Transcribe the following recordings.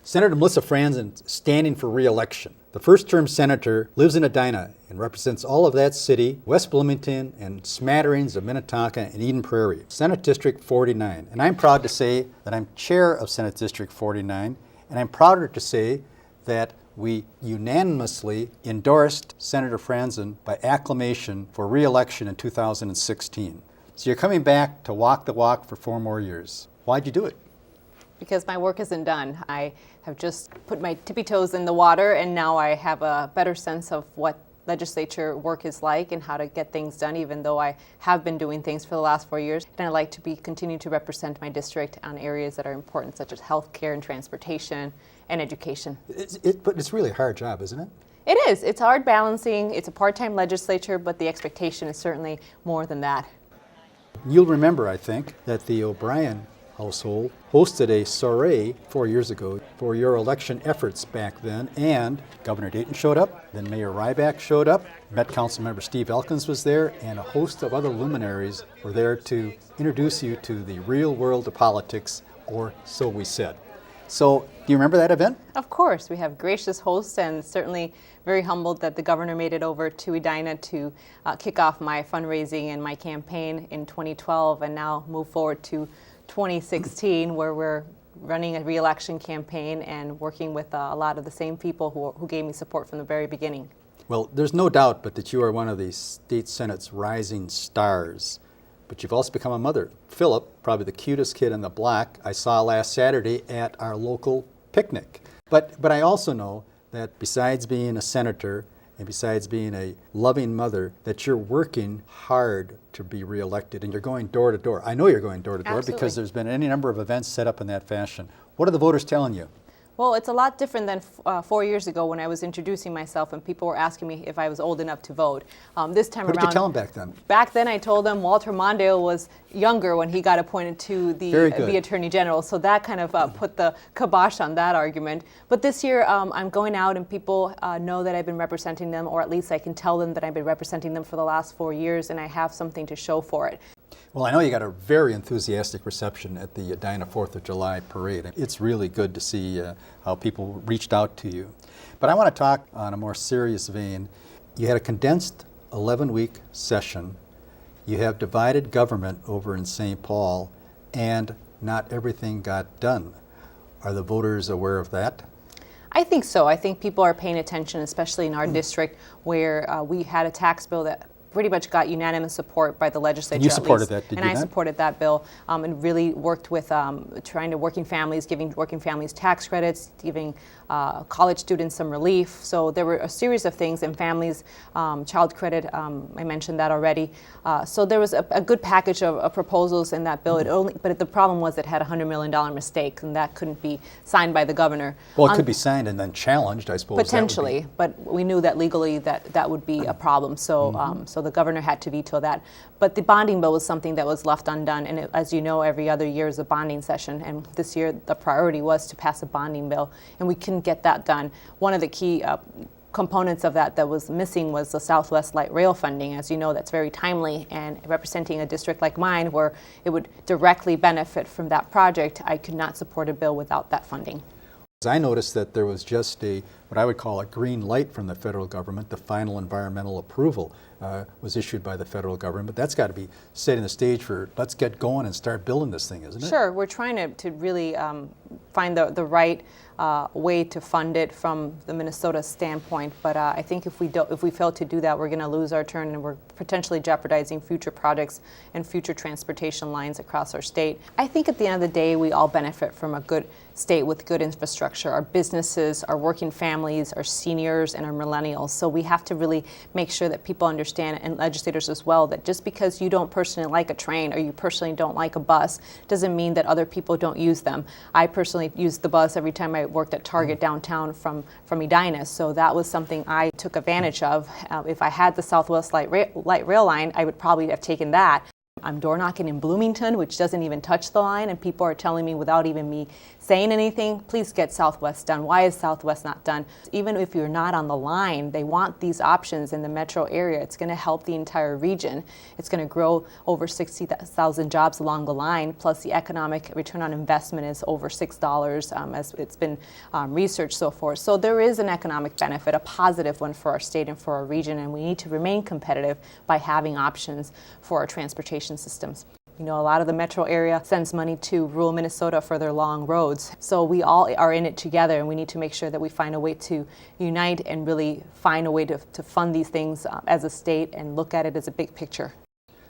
Senator Melisa Franzen standing for re-election. The first-term senator lives in Edina and represents all of that city, West Bloomington, and smatterings of Minnetonka and Eden Prairie. Senate District 49. And I'm proud to say that I'm chair of Senate District 49, and I'm prouder to say that we unanimously endorsed Senator Franzen by acclamation for re-election in 2016. So you're coming back to walk the walk for 4 more years. Why'd you do it? Because my work isn't done. I have just put my tippy toes in the water, and now I have a better sense of what legislature work is like and how to get things done, even though I have been doing things for the last 4 years. And I'd like to continue to represent my district on areas that are important, such as healthcare and transportation and education. But it's really a hard job, isn't it? It is. It's hard balancing. It's a part-time legislature, but the expectation is certainly more than that. You'll remember, I think, that the O'Brien household hosted a soiree 4 years ago for your election efforts back then, and Governor Dayton showed up, then Mayor Ryback showed up, Met Council member Steve Elkins was there, and a host of other luminaries were there to introduce you to the real world of politics, or so we said. So, do you remember that event? Of course. We have gracious hosts, and certainly very humbled that the governor made it over to Edina to kick off my fundraising and my campaign in 2012, and now move forward to 2016, where we're running a re-election campaign and working with a lot of the same people who gave me support from the very beginning. Well, there's no doubt but that you are one of the state Senate's rising stars, but you've also become a mother. Philip, probably the cutest kid in the block, I saw last Saturday at our local picnic. But I also know that besides being a senator and besides being a loving mother, that you're working hard to be reelected, and you're going door to door. I know you're going door to door because there's been any number of events set up in that fashion. What are the voters telling you? Well, it's a lot different than 4 years ago when I was introducing myself and people were asking me if I was old enough to vote. This time around, what did you tell them back then? Back then I told them Walter Mondale was younger when he got appointed to the Attorney General, so that kind of put the kibosh on that argument. But this year I'm going out and people know that I've been representing them, or at least I can tell them that I've been representing them for the last 4 years, and I have something to show for it. Well, I know you got a very enthusiastic reception at the Edina 4th of July parade. It's really good to see how people reached out to you. But I want to talk on a more serious vein. You had a condensed 11-week session. You have divided government over in St. Paul, and not everything got done. Are the voters aware of that? I think so. I think people are paying attention, especially in our district, where we had a tax bill that pretty much got unanimous support by the legislature. And you supported that, did you not? And I supported that bill and really worked with trying to working families, giving working families tax credits, giving college students some relief. So there were a series of things, and families, child credit, I mentioned that already. So there was a good package of proposals in that bill. But the problem was it had a $100 million mistake, and that couldn't be signed by the governor. Well, it could be signed and then challenged, I suppose. Potentially, but we knew that legally that would be a problem. So, so the governor had to veto that. But the bonding bill was something that was left undone, and as you know, every other year is a bonding session, and this year the priority was to pass a bonding bill, and we couldn't get that done. One of the key components of that was missing was the Southwest Light Rail funding. As you know, that's very timely, and representing a district like mine where it would directly benefit from that project, I could not support a bill without that funding. I noticed that there was just what I would call a green light from the federal government. The final environmental approval was issued by the federal government, but that's got to be setting the stage for let's get going and start building this thing, isn't it? Sure, we're trying to really find the right way to fund it from the Minnesota standpoint, but I think if we fail to do that, we're going to lose our turn, and we're potentially jeopardizing future projects and future transportation lines across our state. I think at the end of the day, we all benefit from a good state with good infrastructure, our businesses, our working families, our seniors, and our millennials. So we have to really make sure that people understand, and legislators as well, that just because you don't personally like a train or you personally don't like a bus doesn't mean that other people don't use them. I personally used the bus every time I worked at Target downtown from Edina, so that was something I took advantage of. If I had the Southwest Light Rail line, I would probably have taken that. I'm door knocking in Bloomington, which doesn't even touch the line, and people are telling me without even me saying anything, please get Southwest done. Why is Southwest not done? Even if you're not on the line, they want these options in the metro area. It's going to help the entire region. It's going to grow over 60,000 jobs along the line, plus the economic return on investment is over $6 as it's been researched so forth. So there is an economic benefit, a positive one for our state and for our region, and we need to remain competitive by having options for our transportation systems. You know, a lot of the metro area sends money to rural Minnesota for their long roads. So we all are in it together, and we need to make sure that we find a way to unite and really find a way to fund these things as a state and look at it as a big picture.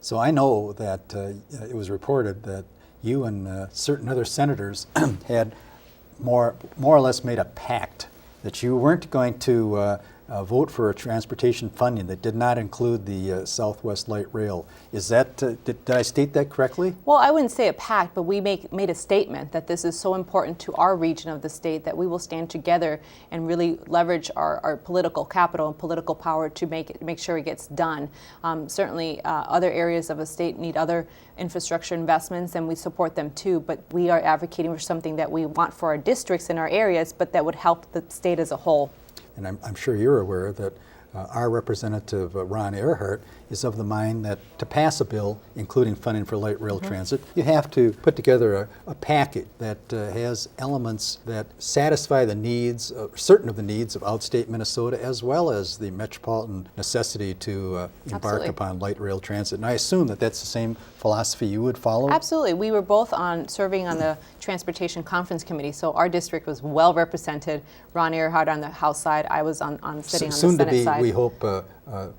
So I know that it was reported that you and certain other senators had more or less made a pact that you weren't going to vote for a transportation funding that did not include the Southwest Light Rail. Is that, did I state that correctly? Well, I wouldn't say a pact, but we made a statement that this is so important to our region of the state that we will stand together and really leverage our political capital and political power to make sure it gets done. Certainly, other areas of the state need other infrastructure investments, and we support them too, but we are advocating for something that we want for our districts and our areas, but that would help the state as a whole. And I'm sure you're aware that our representative, Ron Earhart, is of the mind that to pass a bill, including funding for light rail transit, you have to put together a package that has elements that satisfy the needs, certain of the needs of outstate Minnesota, as well as the metropolitan necessity to embark upon light rail transit. And I assume that that's the same philosophy you would follow? Absolutely. We were both serving on the Transportation Conference Committee, so our district was well represented. Ron Earhart on the House side, I was sitting on the Senate side. We hope,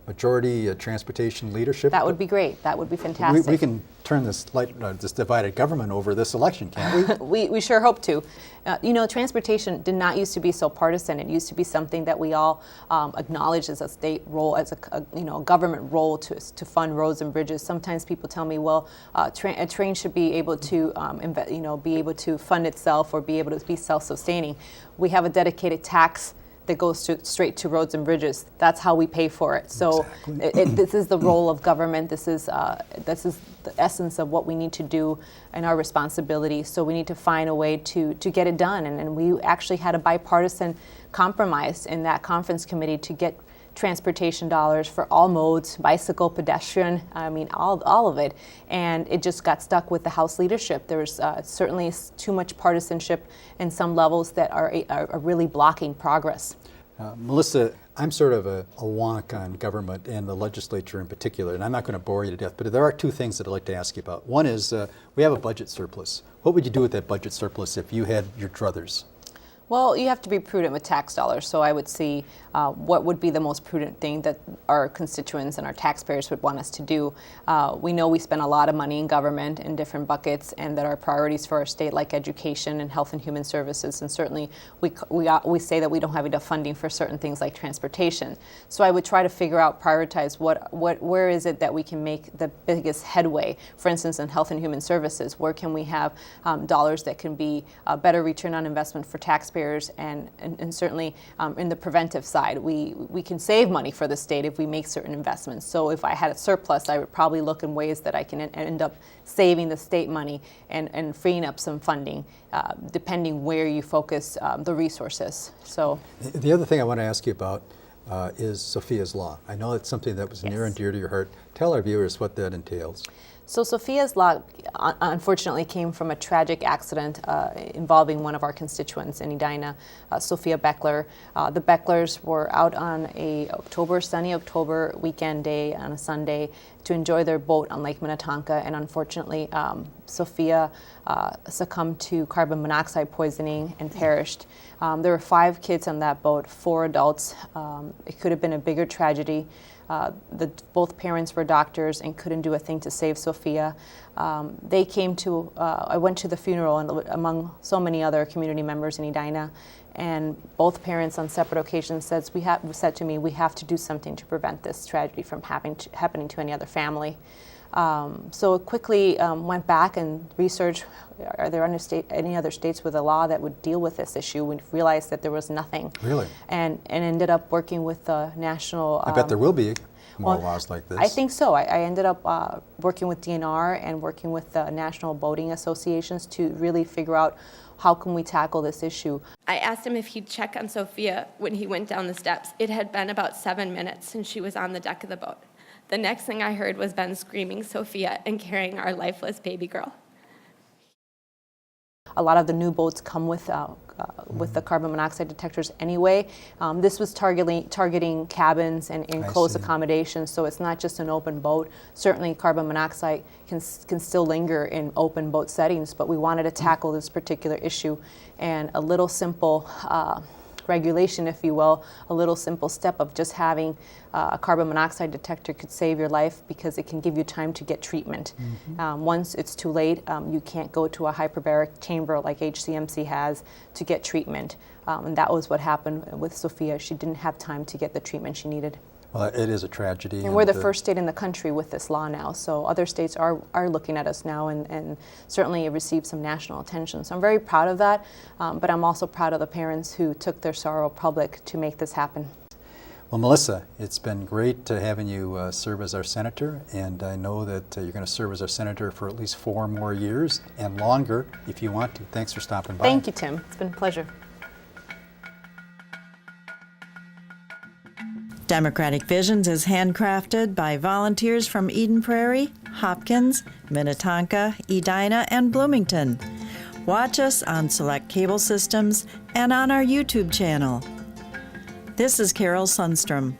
majority transportation leadership. That would be great. That would be fantastic. We can turn this divided government over this election, can't we? We sure hope to. You know, transportation did not used to be so partisan. It used to be something that we all acknowledged as a state role, as a government role to fund roads and bridges. Sometimes people tell me, well, a train should be able to be able to fund itself or be able to be self-sustaining. We have a dedicated tax that goes straight to roads and bridges. That's how we pay for it. So exactly. This is the role of government. This is the essence of what we need to do and our responsibility. So we need to find a way to get it done. And we actually had a bipartisan compromise in that conference committee to get transportation dollars for all modes, bicycle, pedestrian, I mean, all of it. And it just got stuck with the House leadership. There's certainly too much partisanship in some levels that are really blocking progress. Melisa, I'm sort of a wonk on government and the legislature in particular, and I'm not going to bore you to death, but there are two things that I'd like to ask you about. One is we have a budget surplus. What would you do with that budget surplus if you had your druthers? Well, you have to be prudent with tax dollars, so I would see what would be the most prudent thing that our constituents and our taxpayers would want us to do. We know we spend a lot of money in government in different buckets, and that our priorities for our state, like education and health and human services, and certainly we say that we don't have enough funding for certain things like transportation. So I would try to figure out, prioritize where is it that we can make the biggest headway. For instance, in health and human services, where can we have dollars that can be a better return on investment for taxpayers, and certainly in the preventive side, we can save money for the state if we make certain investments. So if I had a surplus, I would probably look in ways that I can end up saving the state money and freeing up some funding, depending where you focus the resources. So the other thing I want to ask you about is Sophia's Law. I know it's something that was near and dear to your heart. Tell our viewers what that entails. So Sophia's Law unfortunately came from a tragic accident involving one of our constituents in Edina, Sophia Beckler. The Becklers were out on a sunny October weekend day on a Sunday to enjoy their boat on Lake Minnetonka, and unfortunately Sophia succumbed to carbon monoxide poisoning and perished. There were 5 kids on that boat, 4 adults. It could have been a bigger tragedy. Both parents were doctors and couldn't do a thing to save Sophia. They came to, I went to the funeral and among so many other community members in Edina, and both parents on separate occasions said to me, we have to do something to prevent this tragedy from happening to any other family. So it quickly went back and researched, are there any other states with a law that would deal with this issue? We realized that there was nothing. Really? And ended up working with the national... I bet there will be more well, laws like this. I think so. I ended up working with DNR and working with the National Boating Associations to really figure out how can we tackle this issue. I asked him if he'd check on Sophia when he went down the steps. It had been about 7 minutes since she was on the deck of the boat. The next thing I heard was Ben screaming Sophia and carrying our lifeless baby girl. A lot of the new boats come with the carbon monoxide detectors anyway. This was targeting cabins and enclosed accommodations, so it's not just an open boat. Certainly carbon monoxide can still linger in open boat settings, but we wanted to tackle this particular issue, and a little simple regulation, if you will, a little simple step of just having a carbon monoxide detector could save your life because it can give you time to get treatment. Once it's too late, you can't go to a hyperbaric chamber like HCMC has to get treatment. And that was what happened with Sophia. She didn't have time to get the treatment she needed. Well, it is a tragedy. And we're the first state in the country with this law now, so other states are looking at us now, and certainly it received some national attention. So I'm very proud of that, but I'm also proud of the parents who took their sorrow public to make this happen. Well, Melisa, it's been great having you serve as our senator, and I know that you're going to serve as our senator for at least 4 more years and longer if you want to. Thanks for stopping by. Thank you, Tim. It's been a pleasure. Democratic Visions is handcrafted by volunteers from Eden Prairie, Hopkins, Minnetonka, Edina, and Bloomington. Watch us on select cable systems and on our YouTube channel. This is Carol Sundstrom.